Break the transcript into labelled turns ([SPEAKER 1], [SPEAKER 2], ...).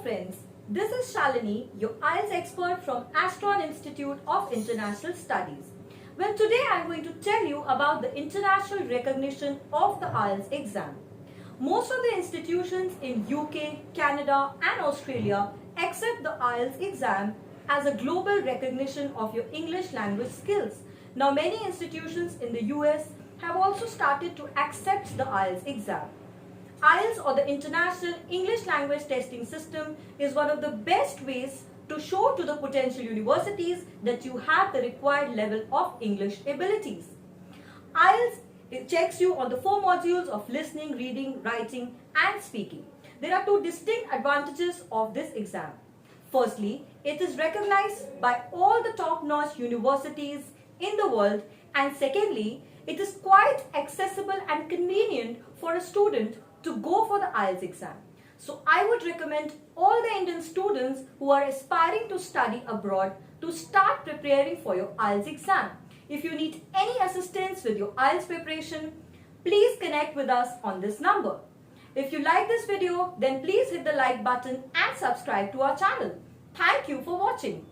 [SPEAKER 1] friends, this is Shalini, your IELTS expert from Astron Institute of International Studies. Well, today I am going to tell you about the international recognition of the IELTS exam. Most of the institutions in UK, Canada and Australia accept the IELTS exam as a global recognition of your English language skills. Now, many institutions in the US have also started to accept the IELTS exam. IELTS, or the International English Language Testing System, is one of the best ways to show to the potential universities that you have the required level of English abilities. IELTS checks you on the 4 modules of listening, reading, writing and speaking. There are 2 distinct advantages of this exam. Firstly, it is recognized by all the top-notch universities in the world, and secondly, it is quite accessible and convenient for a student to go for the IELTS exam. So I would recommend all the Indian students who are aspiring to study abroad to start preparing for your IELTS exam. If you need any assistance with your IELTS preparation, please connect with us on this number. If you like this video, then please hit the like button and subscribe to our channel. Thank you for watching.